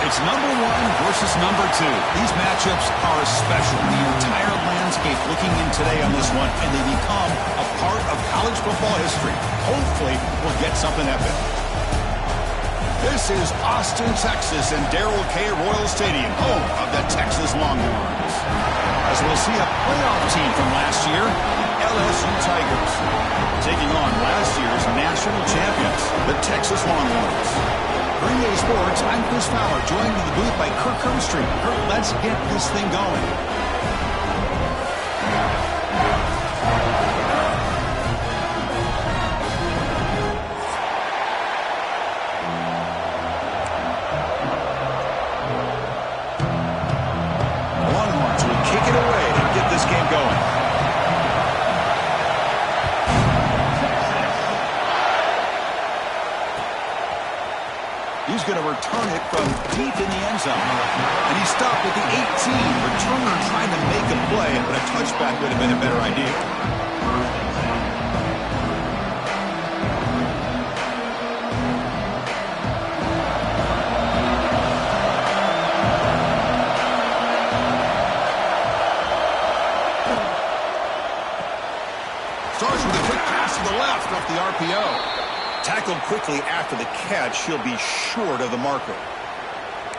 It's number one versus number two. These matchups are special. The entire landscape looking in today on this one, and they become a part of college football history. Hopefully, we'll get something epic. This is Austin, Texas, and Darrell K. Royal Stadium, home of the Texas Longhorns. As we'll see a playoff team from last year, LSU Tigers, taking on last year's national champions, the Texas Longhorns. Green Day Sports, I'm Chris Fowler, joined in the booth by Kirk Herbstreit. Kirk, let's get this thing going. Longhorns will kick it away to get this game going. He's going to return it from deep in the end zone. And he stopped at the 18. Returner trying to make a play, but a touchback would have been a better idea. Starts with a quick pass to the left off the RPO. Tackled quickly after the catch, he'll be short of the marker.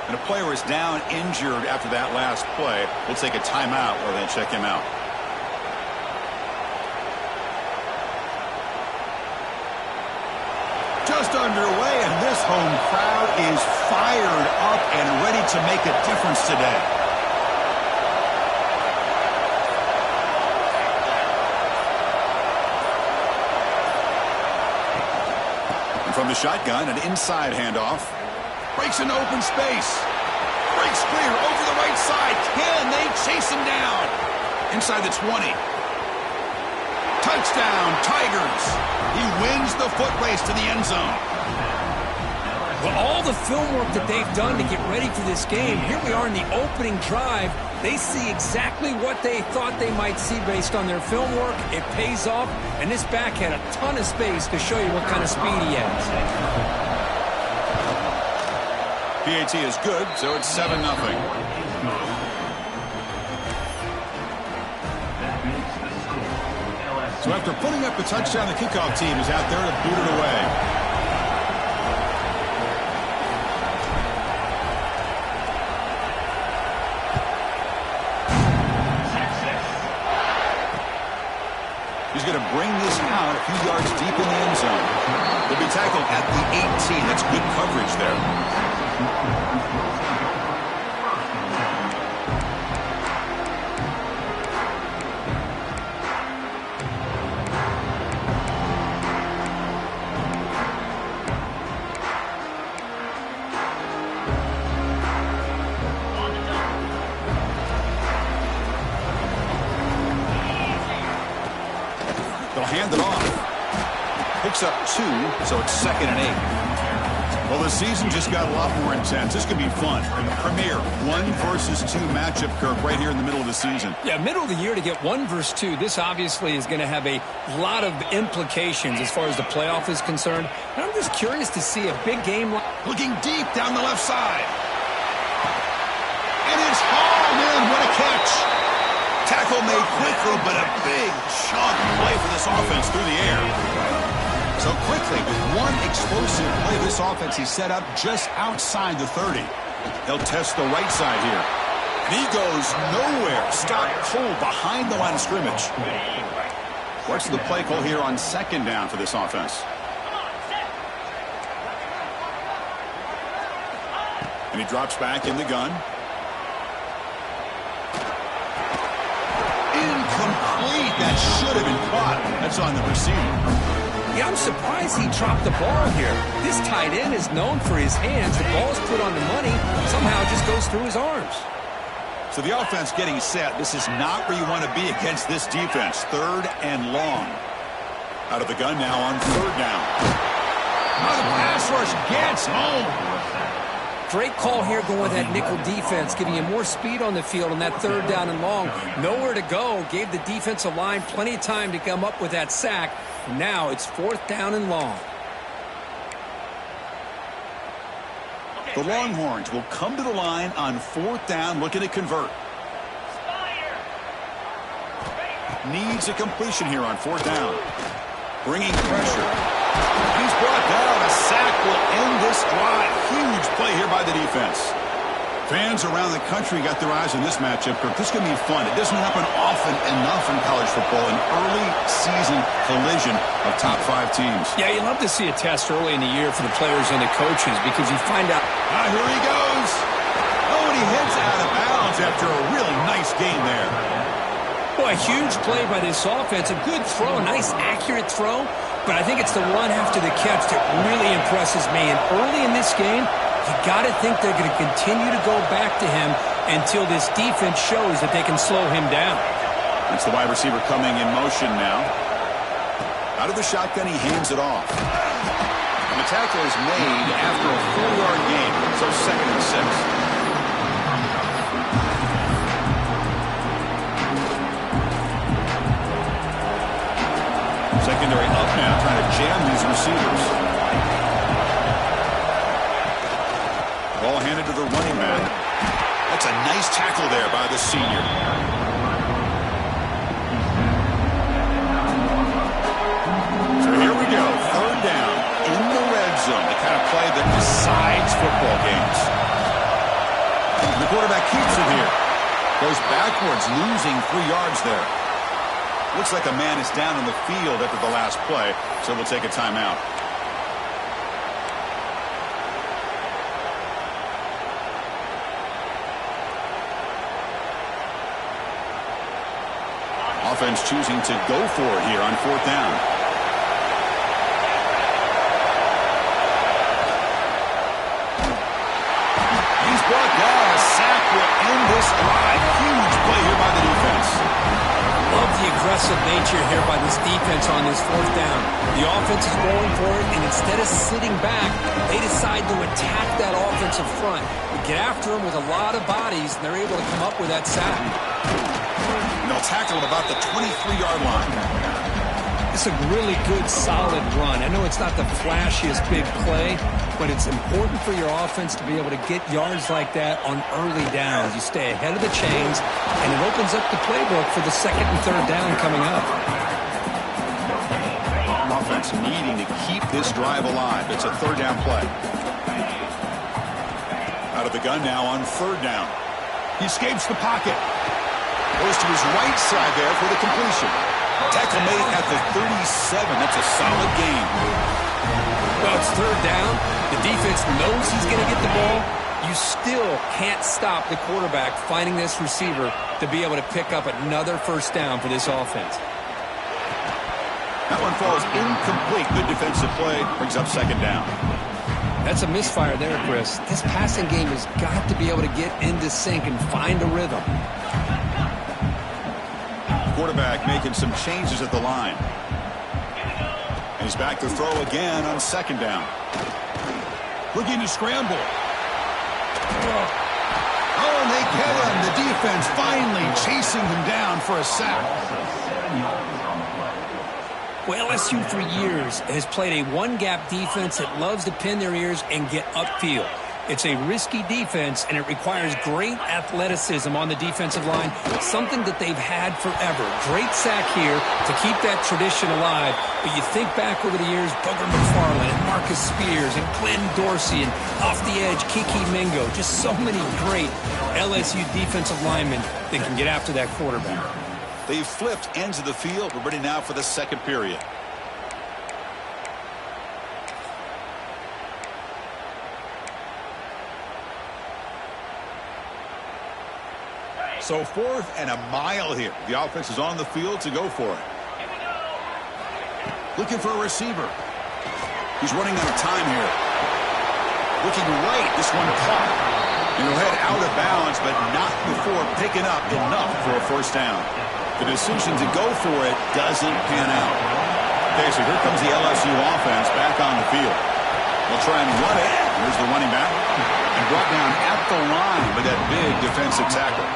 And a player is down injured after that last play. We'll take a timeout or then check him out. Just underway, and this home crowd is fired up and ready to make a difference today. From the shotgun, an inside handoff. Breaks into open space. Breaks clear over the right side. Can they chase him down? Inside the 20. Touchdown, Tigers. He wins the foot race to the end zone. Well, all the film work that they've done to get ready for this game, here we are in the opening drive. They see exactly what they thought they might see based on their film work. It pays off, and this back had a ton of space to show you what kind of speed he has. PAT is good, so it's 7-0. So after putting up the touchdown, the kickoff team is out there to boot it away. He's going to bring this out a few yards deep in the end zone. He'll be tackled at the 18. That's good coverage there. hand it off. Picks up 2, so it's 2nd and 8. Well, the season just got a lot more intense. This could be fun. Premier 1 versus 2 matchup, Kirk, right here in the middle of the season. Yeah, middle of the year to get 1 versus 2. This obviously is going to have a lot of implications as far as the playoff is concerned. And I'm just curious to see a big game. Looking deep down the left side. And it's hauled in. What a catch. Tackle made quickly, but a big chunk play for this offense through the air. So quickly, with one explosive play, this offense is set up just outside the 30. He'll test the right side here. And he goes nowhere. Stopped cold behind the line of scrimmage. What's the play call here on 2nd down for this offense? And he drops back in the gun. Incomplete. That should have been caught. That's on the receiver. Yeah, I'm surprised he dropped the ball here. This tight end is known for his hands. The ball's put on the money. Somehow it just goes through his arms. So the offense getting set. This is not where you want to be against this defense. 3rd and long. Out of the gun now on 3rd down. Now the pass rush gets home. Great call here going with that nickel defense, giving you more speed on the field on that 3rd down and long. Nowhere to go. Gave the defensive line plenty of time to come up with that sack. Now it's 4th down and long. The Longhorns will come to the line on 4th down, looking to convert. Needs a completion here on 4th down. Bringing pressure. He's brought down. A sack will end this drive. Huge play here by the defense. Fans around the country got their eyes on this matchup. This is going to be fun. It doesn't happen often enough in college football. An early season collision of top 5 teams. Yeah, you love to see a test early in the year for the players and the coaches because you find out. Here he goes. Oh, and he heads out of bounds after a really nice game there. Boy, a huge play by this offense. A good throw, a nice accurate throw. But I think it's the one after the catch that really impresses me. And early in this game, you got to think they're going to continue to go back to him until this defense shows that they can slow him down. That's the wide receiver coming in motion now. Out of the shotgun, he hands it off. And the tackle is made after a 4-yard gain, so 2nd and 6. Secondary up now, trying to jam these receivers. Ball handed to the running back. That's a nice tackle there by the senior. So here we go, 3rd down in the red zone. The kind of play that decides football games. And the quarterback keeps it here. Goes backwards, losing 3 yards there. Looks like a man is down on the field after the last play, so we'll take a timeout. Offense choosing to go for it here on 4th down. He's brought down. A sack will end this drive. Huge play here by the defense. Love the aggressive nature here by this defense on this 4th down. The offense is going for it, and instead of sitting back, they decide to attack that offensive front. They get after them with a lot of bodies, and they're able to come up with that sack. And they'll tackle at about the 23-yard line. It's a really good, solid run. I know it's not the flashiest big play, but it's important for your offense to be able to get yards like that on early downs. You stay ahead of the chains, and it opens up the playbook for the 2nd and 3rd down coming up. Offense needing to keep this drive alive. It's a 3rd down play. Out of the gun now on 3rd down. He escapes the pocket. Goes to his right side there for the completion. Tackle made at the 37. That's a solid gain. Well, it's 3rd down. The defense knows he's going to get the ball. You still can't stop the quarterback finding this receiver to be able to pick up another 1st down for this offense. That one falls incomplete. Good defensive play. Brings up 2nd down. That's a misfire there, Chris. This passing game has got to be able to get into sync and find a rhythm. Quarterback making some changes at the line. He's back to throw again on second down. Looking to scramble. Oh, and they get him. The defense finally chasing him down for a sack. Well, LSU for years has played a one-gap defense that loves to pin their ears and get upfield. It's a risky defense, and it requires great athleticism on the defensive line, something that they've had forever. Great sack here to keep that tradition alive. But you think back over the years, Booger McFarland and Marcus Spears and Glenn Dorsey and off the edge, Kiki Mingo. Just so many great LSU defensive linemen that can get after that quarterback. They've flipped ends of the field. We're ready now for the second period. So 4th and a mile here. The offense is on the field to go for it. Looking for a receiver. He's running out of time here. Looking right. This one caught. And he'll head out of bounds, but not before picking up enough for a first down. The decision to go for it doesn't pan out. Okay, so here comes the LSU offense back on the field. They'll try and run it. Here's the running back. And brought down at the line with that big defensive tackle.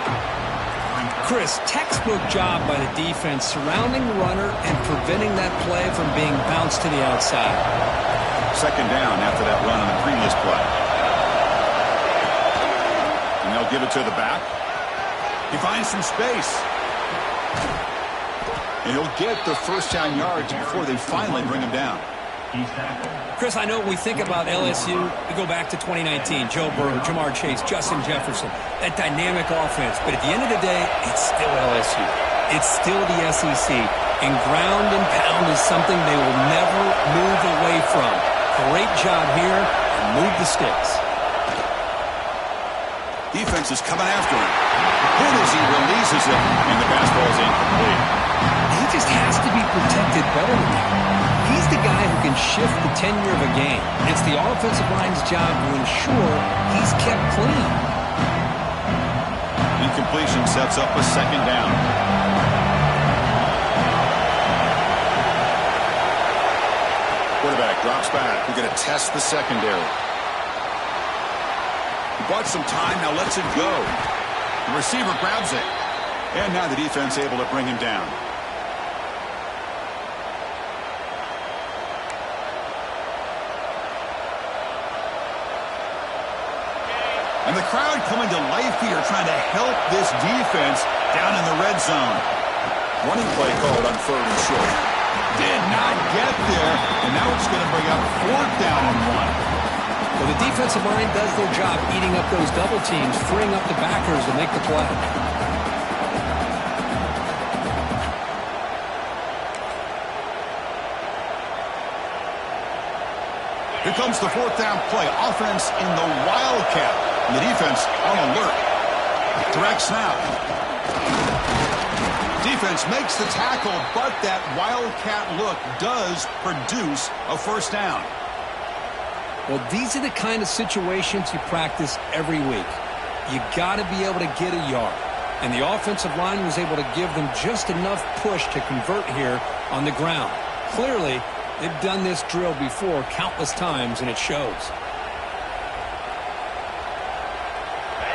Chris, textbook job by the defense surrounding the runner and preventing that play from being bounced to the outside. Second down after that run on the previous play. And they'll give it to the back. He finds some space. And he'll get the first down yards before they finally bring him down. Chris, I know when we think about LSU, we go back to 2019. Joe Burrow, Jamar Chase, Justin Jefferson, that dynamic offense. But at the end of the day, it's still LSU. It's still the SEC. And ground and pound is something they will never move away from. Great job here, and move the sticks. Defense is coming after him. Hit as he releases it, and the pass ball is incomplete. He just has to be protected better than that. He's the guy who can shift the tenure of a game. It's the offensive line's job to ensure he's kept clean. Incompletion sets up a second down. Quarterback drops back. We're going to test the secondary. He bought some time, now lets it go. The receiver grabs it. And now the defense able to bring him down. And the crowd coming to life here, trying to help this defense down in the red zone. Running play called on 3rd and short. Did not get there, and now it's going to bring up 4th down and 1. Well, the defensive line does their job eating up those double teams, freeing up the backers to make the play. Here comes the 4th down play. Offense in the Wildcat. And the defense on alert. Direct snap. Defense makes the tackle, but that Wildcat look does produce a first down. Well, these are the kind of situations you practice every week. You got to be able to get a yard. And the offensive line was able to give them just enough push to convert here on the ground. Clearly, they've done this drill before countless times, and it shows.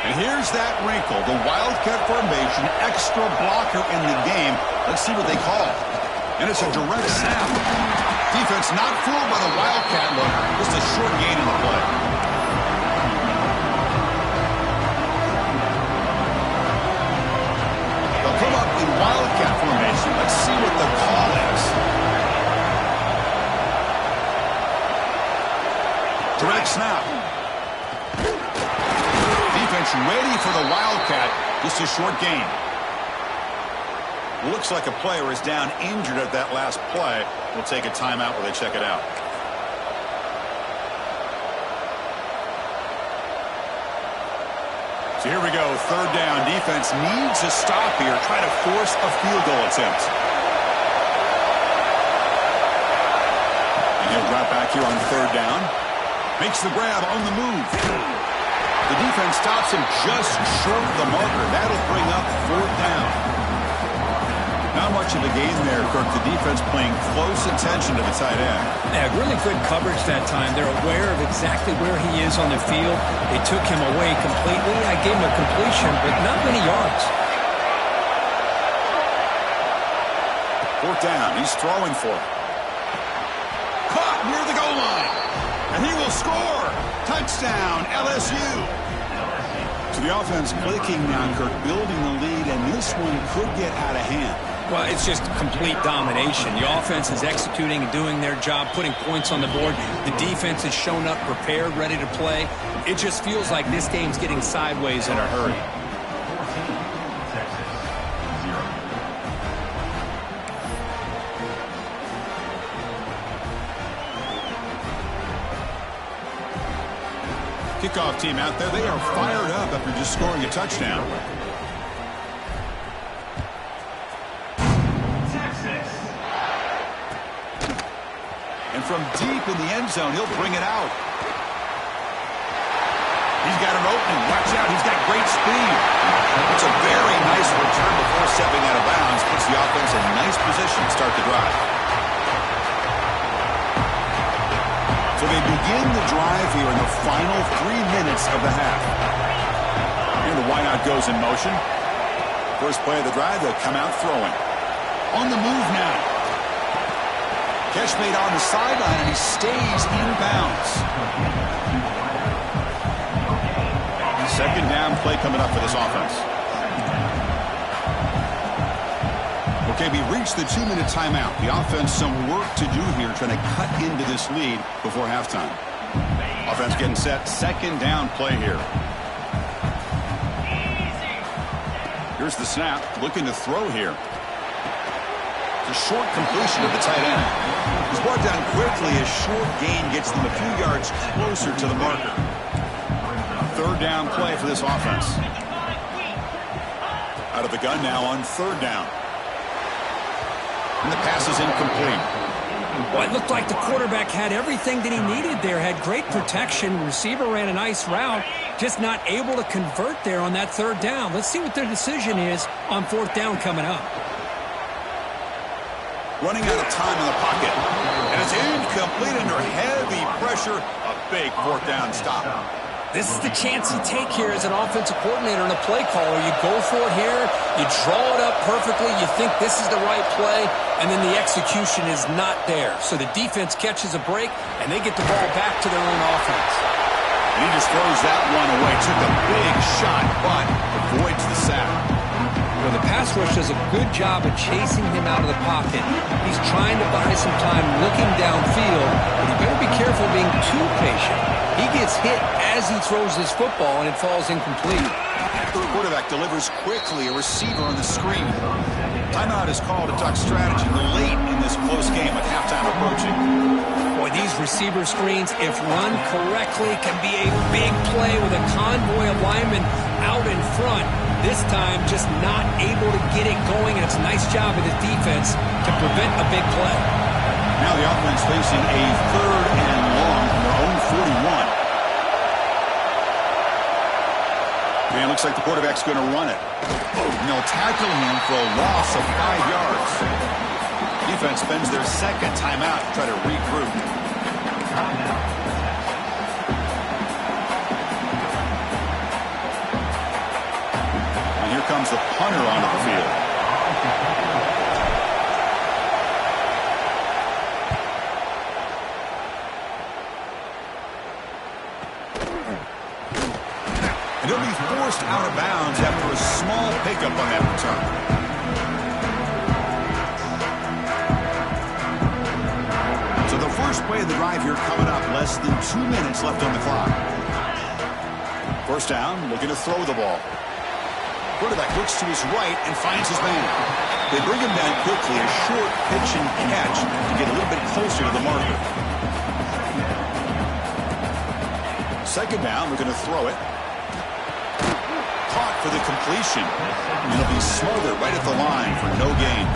And here's that wrinkle, the Wildcat formation, extra blocker in the game. Let's see what they call. And it's a direct snap. Defense not fooled by the Wildcat look. Just a short gain in the play. They'll come up in Wildcat formation. Let's see what the call is. Direct snap. Defense ready for the Wildcat. Just a short gain. Looks like a player is down injured at that last play. We'll take a timeout while they check it out. So here we go. 3rd down. Defense needs a stop here. Try to force a field goal attempt. And he'll drop back here on 3rd down. Makes the grab on the move. The defense stops him just short of the marker. That'll bring up 4th down. Not much of a game there, Kirk. The defense paying close attention to the tight end. Yeah, really good coverage that time. They're aware of exactly where he is on the field. They took him away completely. I gave him a completion, but not many yards. Fourth down. He's throwing for it. Caught near the goal line. And he will score. Touchdown, LSU. So the offense clicking now, Kirk, building the lead, and this one could get out of hand. Well, it's just complete domination. The offense is executing and doing their job, putting points on the board. The defense has shown up prepared, ready to play. It just feels like this game's getting sideways in a hurry. Kickoff team out there. They are fired up after just scoring a touchdown. And from deep in the end zone, he'll bring it out. He's got an opening. Watch out. He's got great speed. It's a very nice return before stepping out of bounds. Puts the offense in nice position to start the drive. So they begin the drive here in the final 3 minutes of the half. And the wideout goes in motion. First play of the drive, they'll come out throwing. On the move now. Catch made on the sideline, and he stays in bounds. Second down play coming up for this offense. Okay, we reached the 2-minute timeout. The offense some work to do here, trying to cut into this lead before halftime. Offense getting set. Second down play here. Here's the snap. Looking to throw here. It's a short completion of the tight end. He's brought down quickly. A short gain gets them a few yards closer to the marker. Third down play for this offense. Out of the gun now on third down. And the pass is incomplete. Well, it looked like the quarterback had everything that he needed there. Had great protection. Receiver ran a nice route. Just not able to convert there on that third down. Let's see what their decision is on fourth down coming up. Running out of time in the pocket. And it's incomplete under heavy pressure. A big fourth down stop. This is the chance you take here as an offensive coordinator and a play caller. You go for it here. You draw it up perfectly. You think this is the right play, and then the execution is not there. So the defense catches a break, and they get the ball back to their own offense. And he just throws that one away. Took a big shot, but avoids the sack. Well, the pass rush does a good job of chasing him out of the pocket. He's trying to buy some time looking downfield, but you better be careful being too patient. He gets hit as he throws his football, and it falls incomplete. The quarterback delivers quickly, a receiver on the screen. Timeout is called to talk strategy late in this close game with halftime approaching. Boy, these receiver screens, if run correctly, can be a big play with a convoy of linemen out in front. This time, just not able to get it going, and it's a nice job of the defense to prevent a big play. Now the offense facing a third and long from their own 41. And it looks like the quarterback's going to run it. And they'll tackle him for a loss of 5 yards. Defense spends their second timeout to try to regroup. And here comes the punter onto the field. And he'll be forced out of bounds after a small pickup on that return. So the first play of the drive here coming up, less than 2 minutes left on the clock. First down, looking to throw the ball. Quarterback looks to his right and finds his man. They bring him down quickly, a short pitch and catch to get a little bit closer to the marker. Second down, looking to throw it. Caught for the completion. And it'll be smothered right at the line for no gain.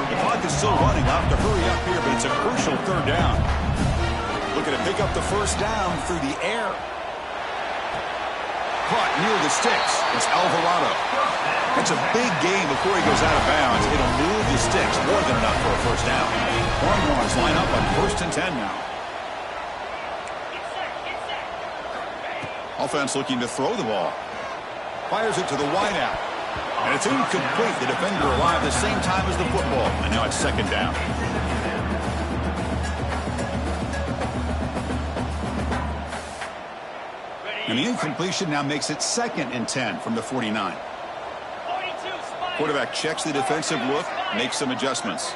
The clock is still running. I'll have to hurry up here, but it's a crucial third down. Looking to pick up the first down through the air. caught near the sticks. It's Alvarado. It's a big game before he goes out of bounds. It'll move the sticks more than enough for a first down. Hornets line up on 1st and 10 now. Offense looking to throw the ball. Fires it to the wideout. And it's incomplete. The defender arrived the same time as the football. And now it's 2nd down. And the incompletion now makes it 2nd and 10 from the 49. Quarterback checks the defensive look, makes some adjustments.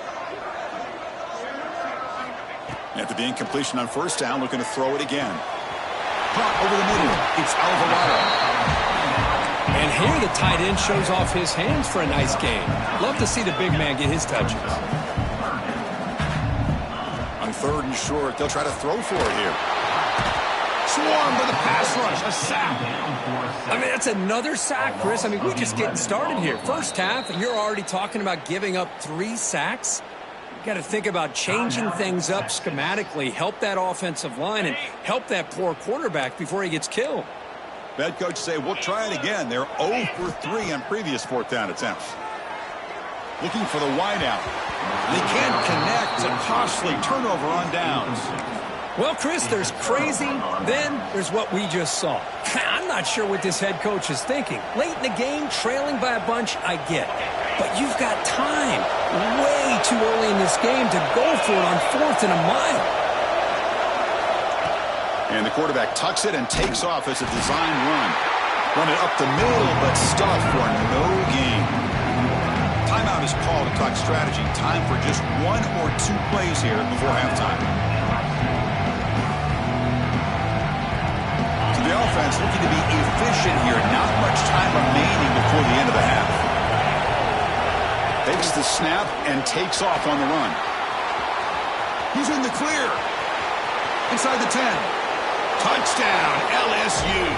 After the incompletion on 1st down, looking to throw it again. Caught over the middle. It's Alvarado. And here the tight end shows off his hands for a nice game. Love to see the big man get his touches. On 3rd and short, they'll try to throw for it here. Swarmed by the pass rush, a sack. I mean, that's another sack, Chris. I mean, we're just getting started here. First half, and you're already talking about giving up 3 sacks. You got to think about changing things up schematically, help that offensive line, and help that poor quarterback before he gets killed. Head coach say, we'll try it again. They're 0 for 3 on previous 4th down attempts. Looking for the wideout. They can't connect. A costly turnover on downs. Well, Chris, there's crazy, then there's what we just saw. I'm not sure what this head coach is thinking. Late in the game, trailing by a bunch, I get. But you've got time, way too early in this game to go for it on 4th and a mile. And the quarterback tucks it and takes off as a design run. Run it up the middle, but stuffed for no gain. Timeout is called to talk strategy. Time for just 1 or 2 plays here before halftime. The offense looking to be efficient here. Not much time remaining before the end of the half. Takes the snap and takes off on the run. He's in the clear. Inside the 10. Touchdown, LSU.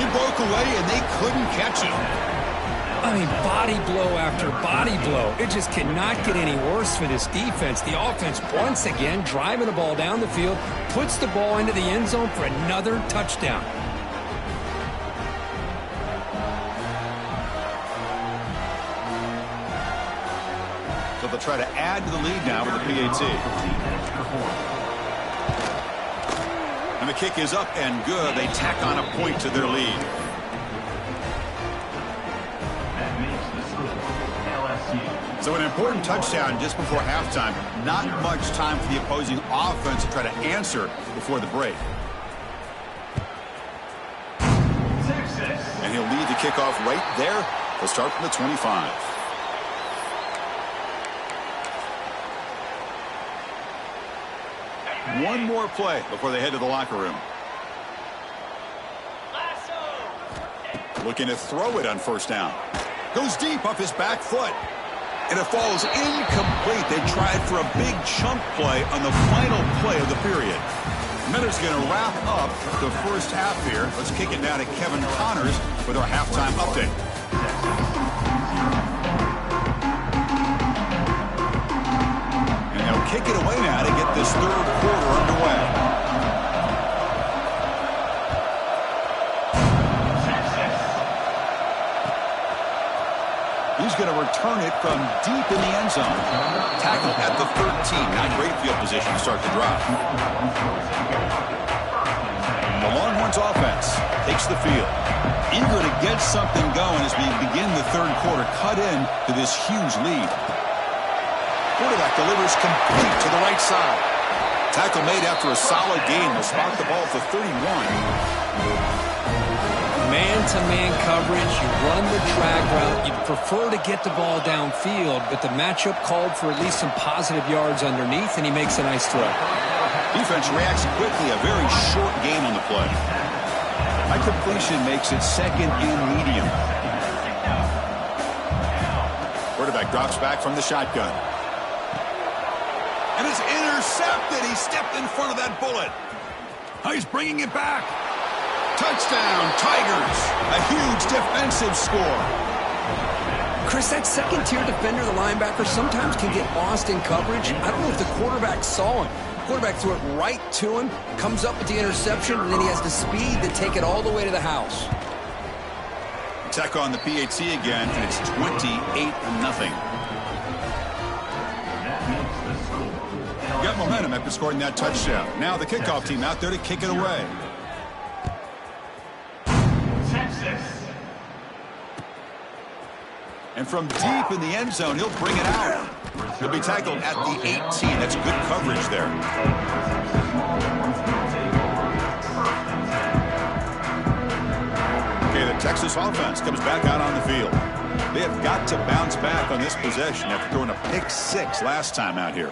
He broke away and they couldn't catch him. I mean, body blow after body blow. It just cannot get any worse for this defense. The offense, once again, driving the ball down the field, puts the ball into the end zone for another touchdown. So they'll try to add to the lead now with the PAT. And the kick is up and good. They tack on a point to their lead. So an important touchdown just before halftime. Not much time for the opposing offense to try to answer before the break. And he'll lead the kickoff right there. They'll start from the 25. One more play before they head to the locker room. Looking to throw it on 1st down. Goes deep off his back foot. And it falls incomplete. They tried for a big chunk play on the final play of the period. Miller's going to wrap up the first half here. Let's kick it down to Kevin Connors with our halftime update. And they'll kick it away now to get this 3rd quarter underway. He's going to return it from deep in the end zone. Tackle at the 13. Not great field position to start the drive. The Longhorns offense takes the field. Eager to get something going as we begin the 3rd quarter. Cut in to this huge lead. Quarterback delivers complete to the right side. Tackle made after a solid gain. They'll spot the ball at the 31. Man-to-man coverage, you run the drag route, you'd prefer to get the ball downfield, but the matchup called for at least some positive yards underneath, and he makes a nice throw. Defense reacts quickly, a very short gain on the play. High completion makes it 2nd and medium. Quarterback drops back from the shotgun. And it's intercepted. He stepped in front of that bullet. Oh, he's bringing it back. Touchdown, Tigers. A huge defensive score. Chris, that second-tier defender, the linebacker, sometimes can get lost in coverage. I don't know if the quarterback saw him. The quarterback threw it right to him, comes up with the interception, and then he has the speed to take it all the way to the house. Tech on the PAT again, and it's 28-0. Got momentum after scoring that touchdown. Now the kickoff team out there to kick it away. And from deep in the end zone, he'll bring it out. He'll be tackled at the 18. That's good coverage there. Okay, the Texas offense comes back out on the field. They have got to bounce back on this possession after throwing a pick-6 last time out here.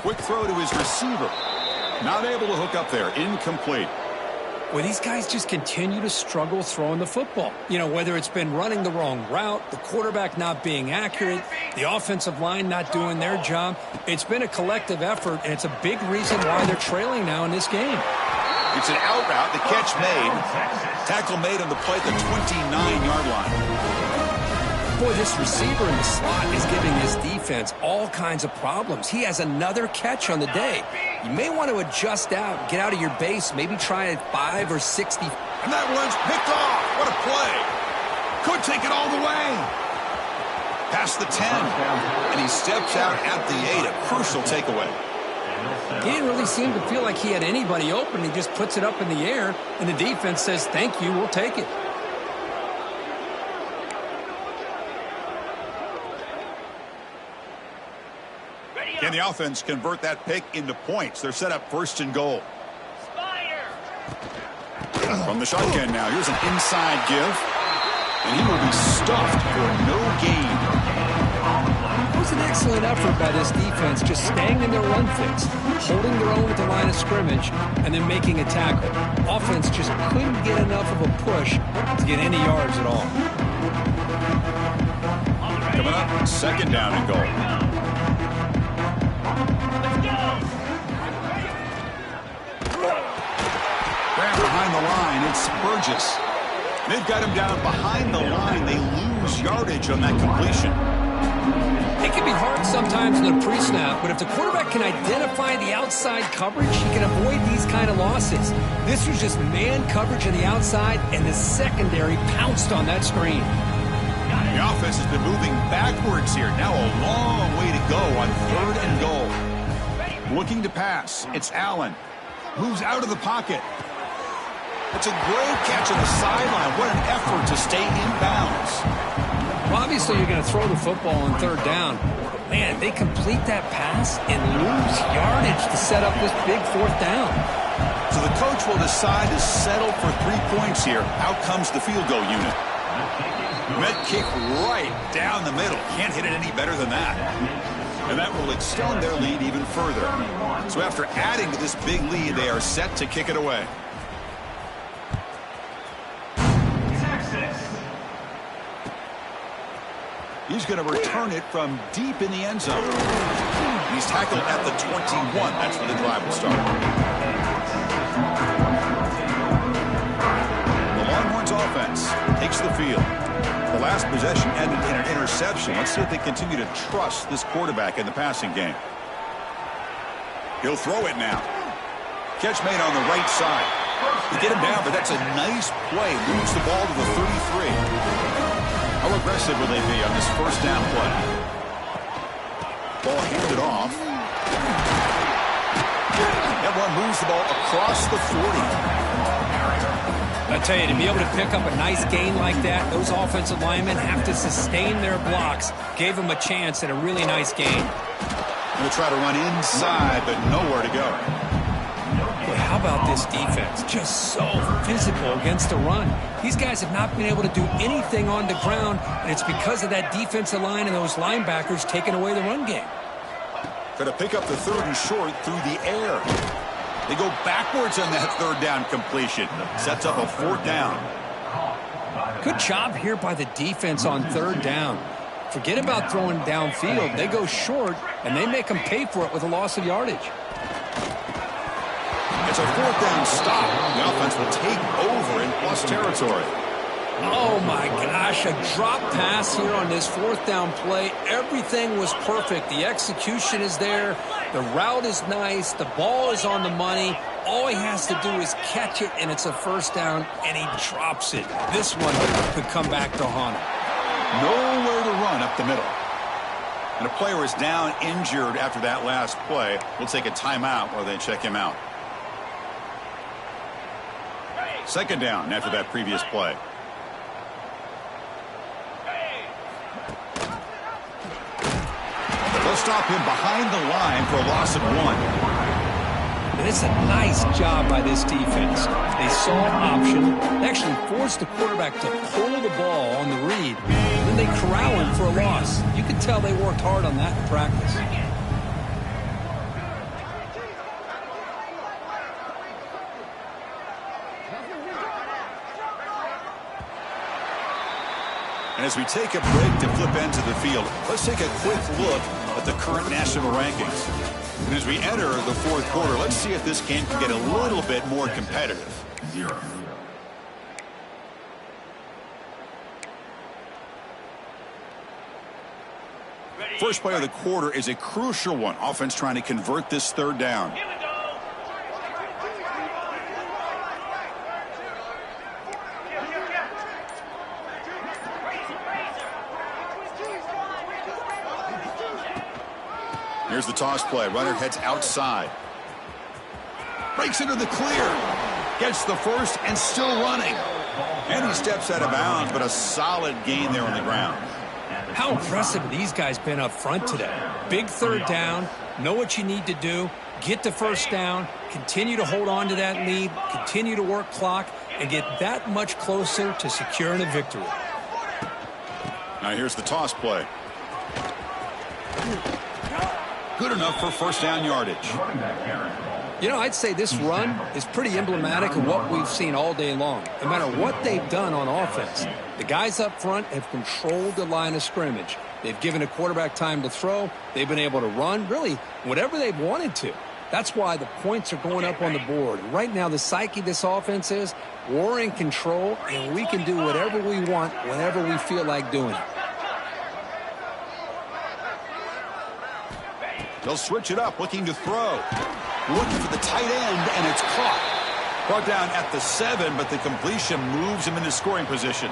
Quick throw to his receiver. Not able to hook up there. Incomplete. Well, these guys just continue to struggle throwing the football. You know, whether it's been running the wrong route, the quarterback not being accurate, the offensive line not doing their job. It's been a collective effort, and it's a big reason why they're trailing now in this game. It's an out route. The catch made. Tackle made on the play at the 29-yard line. Boy, this receiver in the slot is giving this defense all kinds of problems. He has another catch on the day. You may want to adjust out, get out of your base, maybe try at 5 or 60. And that one's picked off. What a play. Could take it all the way. Past the 10. And he steps out at the 8. A crucial takeaway. He didn't really seem to feel like he had anybody open. He just puts it up in the air, and the defense says, thank you, we'll take it. Can the offense convert that pick into points? They're set up 1st and goal. From the shotgun now. Here's an inside give. And he will be stuffed for no gain. It was an excellent effort by this defense, just staying in their run fix, holding their own at the line of scrimmage, and then making a tackle. Offense just couldn't get enough of a push to get any yards at all. Coming up, 2nd down and goal. Behind the line, it's Burgess. They've got him down behind the line. They lose yardage on that completion. It can be hard sometimes in the pre-snap, but if the quarterback can identify the outside coverage, he can avoid these kind of losses. This was just man coverage on the outside, and the secondary pounced on that screen. The offense has been moving backwards here. Now a long way to go on 3rd and goal. Looking to pass. It's Allen. Moves out of the pocket. It's a great catch on the sideline. What an effort to stay in bounds. Well, obviously, you're going to throw the football on 3rd down. But, man, they complete that pass and lose yardage to set up this big 4th down. So the coach will decide to settle for 3 points here. Out comes the field goal unit. Met kick right down the middle. Can't hit it any better than that. And that will extend their lead even further. So after adding to this big lead, they are set to kick it away. He's going to return it from deep in the end zone. He's tackled at the 21. That's where the drive will start. The Longhorns offense takes the field. The last possession ended in an interception. Let's see if they continue to trust this quarterback in the passing game. He'll throw it now. Catch made on the right side. They get him down, but that's a nice play. Moves the ball to the 33. How aggressive will they be on this 1st down play? Ball handed off. That one moves the ball across the 40. I tell you, to be able to pick up a nice gain like that, those offensive linemen have to sustain their blocks. Gave them a chance at a really nice gain. They'll try to run inside, but nowhere to go. Boy, how about this defense? Just so physical against the run. These guys have not been able to do anything on the ground, and it's because of that defensive line and those linebackers taking away the run game. Going to pick up the 3rd and short through the air. They go backwards on that 3rd down completion. Sets up a 4th down. Good job here by the defense on 3rd down. Forget about throwing downfield. They go short, and they make them pay for it with a loss of yardage. It's a 4th down stop. The offense will take over in plus territory. Oh, my gosh, a drop pass here on this fourth down play. Everything was perfect. The execution is there. The route is nice. The ball is on the money. All he has to do is catch it, and it's a first down, and he drops it. This one could come back to haunt him. Nowhere to run up the middle. And a player is down injured after that last play. We'll take a timeout while they check him out. Second down after that previous play. They'll stop him behind the line for a loss of 1. And it's a nice job by this defense. They saw an option. They actually forced the quarterback to pull the ball on the read. And then they corral him for a loss. You can tell they worked hard on that in practice. And as we take a break to flip ends of the field, let's take a quick look at the current national rankings. And as we enter the fourth quarter, let's see if this game can get a little bit more competitive. First play of the quarter is a crucial one. Offense trying to convert this third down. Here's the toss play. Runner heads outside. Breaks into the clear. Gets the first and still running. And he steps out of bounds, but a solid gain there on the ground. How impressive have these guys been up front today? Big third down. Know what you need to do. Get the first down. Continue to hold on to that lead. Continue to work clock. And get that much closer to securing a victory. Now here's the toss play. Good enough for first down yardage. You know, I'd say this run is pretty emblematic of what we've seen all day long. No matter what they've done on offense, the guys up front have controlled the line of scrimmage. They've given a quarterback time to throw. They've been able to run, really, whatever they've wanted to. That's why the points are going up on the board. Right now, the psyche of this offense is we're in control, and we can do whatever we want whenever we feel like doing it. They'll switch it up, looking to throw. Looking for the tight end, and it's caught. Brought down at the 7, but the completion moves him into scoring position.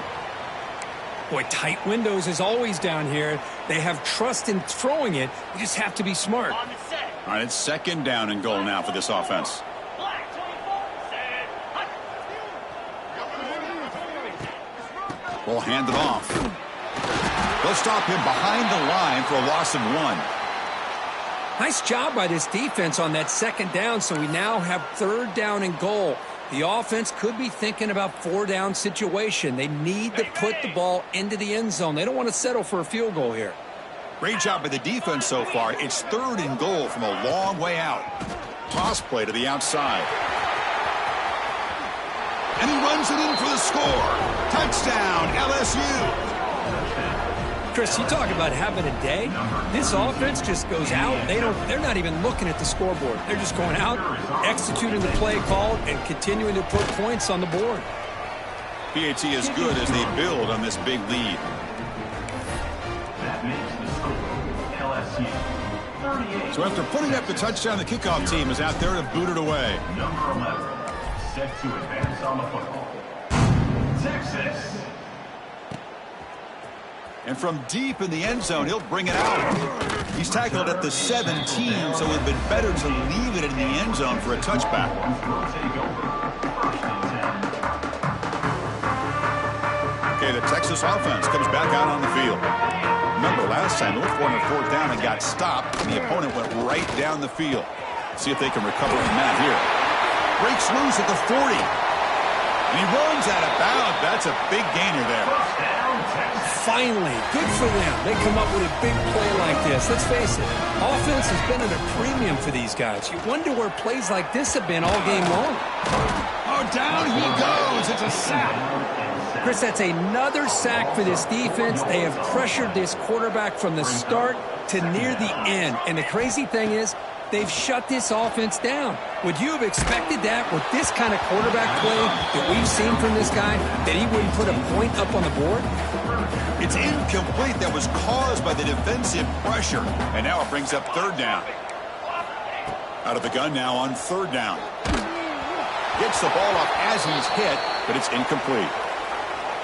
Boy, tight windows is always down here. They have trust in throwing it. You just have to be smart. All right, it's second down and goal now for this offense. We'll hand it off. They'll stop him behind the line for a loss of 1. Nice job by this defense on that second down, so we now have third down and goal. The offense could be thinking about four-down situation. They need to put the ball into the end zone. They don't want to settle for a field goal here. Great job by the defense so far. It's third and goal from a long way out. Toss play to the outside. And he runs it in for the score. Touchdown, LSU. Chris, you talk about having a day. This offense just goes out. They're not even looking at the scoreboard. They're just going out, executing the play called, and continuing to put points on the board. PAT is good as they build on this big lead. That makes the score LSU 38. So after putting up the touchdown, the kickoff team is out there to boot it away. Number 11, set to advance on the football. Texas. And from deep in the end zone, he'll bring it out. He's tackled at the 17, so it would have been better to leave it in the end zone for a touchback. Okay, the Texas offense comes back out on the field. Remember, last time, they looked for him at fourth down and got stopped, and the opponent went right down the field. See if they can recover from that here. Breaks loose at the 40. And he runs out of bounds. That's a big gainer there. Finally, good for them. They come up with a big play like this. Let's face it, offense has been at a premium for these guys. You wonder where plays like this have been all game long. Oh, down he goes. It's a sack. Chris, that's another sack for this defense. They have pressured this quarterback from the start to near the end. And the crazy thing is, they've shut this offense down. Would you have expected that with this kind of quarterback play that we've seen from this guy, that he wouldn't put a point up on the board? It's incomplete. That was caused by the defensive pressure. And now it brings up third down. Out of the gun now on third down. Gets the ball up as he's hit, but it's incomplete.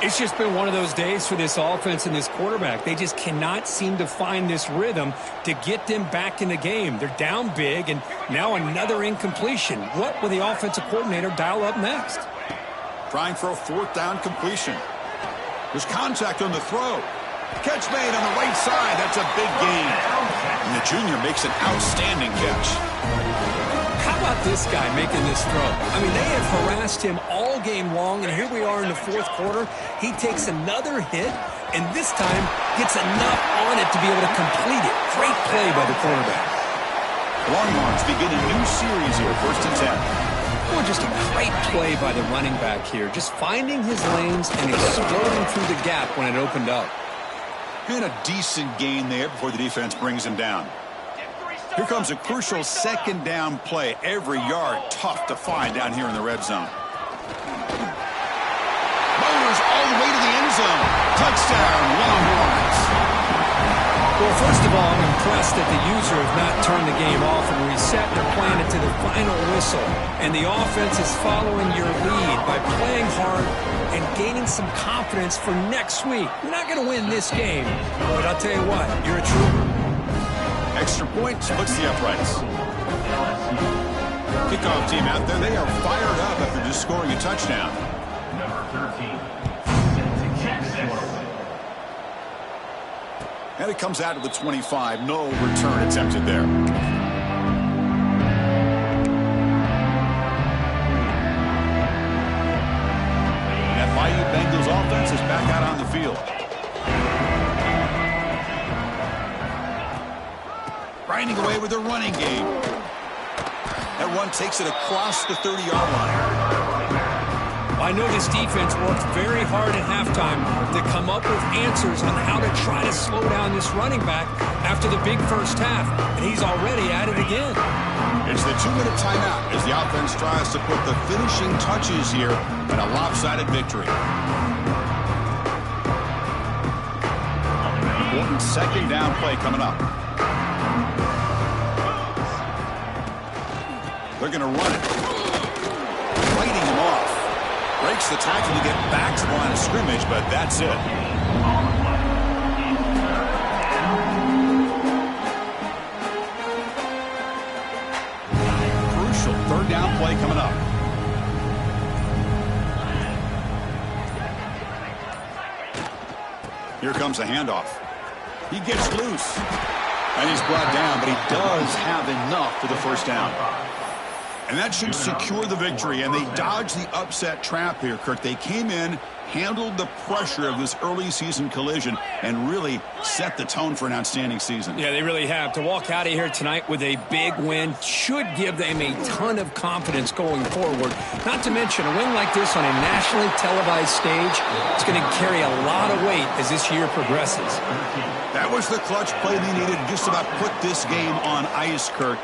It's just been one of those days for this offense and this quarterback. They just cannot seem to find this rhythm to get them back in the game. They're down big, and now another incompletion. What will the offensive coordinator dial up next? Trying for a fourth down completion. There's contact on the throw. Catch made on the right side. That's a big gain. And the junior makes an outstanding catch. How about this guy making this throw? I mean, they have harassed him all game long, and here we are in the fourth quarter. He takes another hit, and this time gets enough on it to be able to complete it. Great play by the quarterback. Longhorns begin a new series here, 1st and 10. Well, just a great play by the running back here. Just finding his lanes and exploding through the gap when it opened up. And a decent gain there before the defense brings him down. Here comes a crucial second down play. Every yard tough to find down here in the red zone. Motors all the way to the end zone. Touchdown, Longhorns. Well, first of all, I'm impressed that the user has not turned the game off and reset their plan to the final whistle. And the offense is following your lead by playing hard and gaining some confidence for next week. You're not going to win this game, but I'll tell you what, you're a trooper. Extra point splits the uprights. Kickoff team out there. They are fired up after just scoring a touchdown. Number 13. And it comes out to the 25. No return attempted there. And that Bayou Bengals offense is back out on the field. Grinding away with their running game. That run takes it across the 30-yard line. I know this defense worked very hard at halftime to come up with answers on how to try to slow down this running back after the big first half, and he's already at it again. It's the 2-minute timeout as the offense tries to put the finishing touches here in a lopsided victory. Important second down play coming up. They're going to run it. Fighting him off. Breaks the tackle to get back to the line of scrimmage, but that's it. Crucial third down play coming up. Here comes a handoff. He gets loose. And he's brought down, but he does have enough for the first down. And that should secure the victory, and they dodged the upset trap here, Kirk. They came in, handled the pressure of this early season collision, and really set the tone for an outstanding season. Yeah, they really have. To walk out of here tonight with a big win should give them a ton of confidence going forward. Not to mention, a win like this on a nationally televised stage is going to carry a lot of weight as this year progresses. That was the clutch play they needed to just about put this game on ice, Kirk.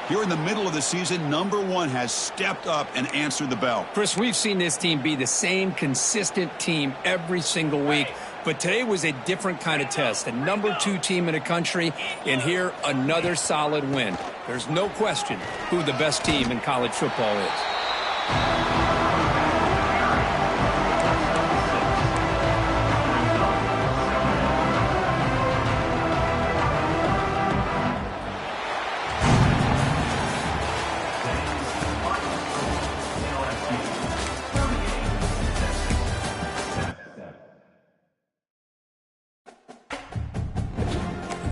Here in the middle of the season, number one has stepped up and answered the bell. Chris, we've seen this team be the same consistent team every single week, but today was a different kind of test. The number 2 team in the country, and here another solid win. There's no question who the best team in college football is.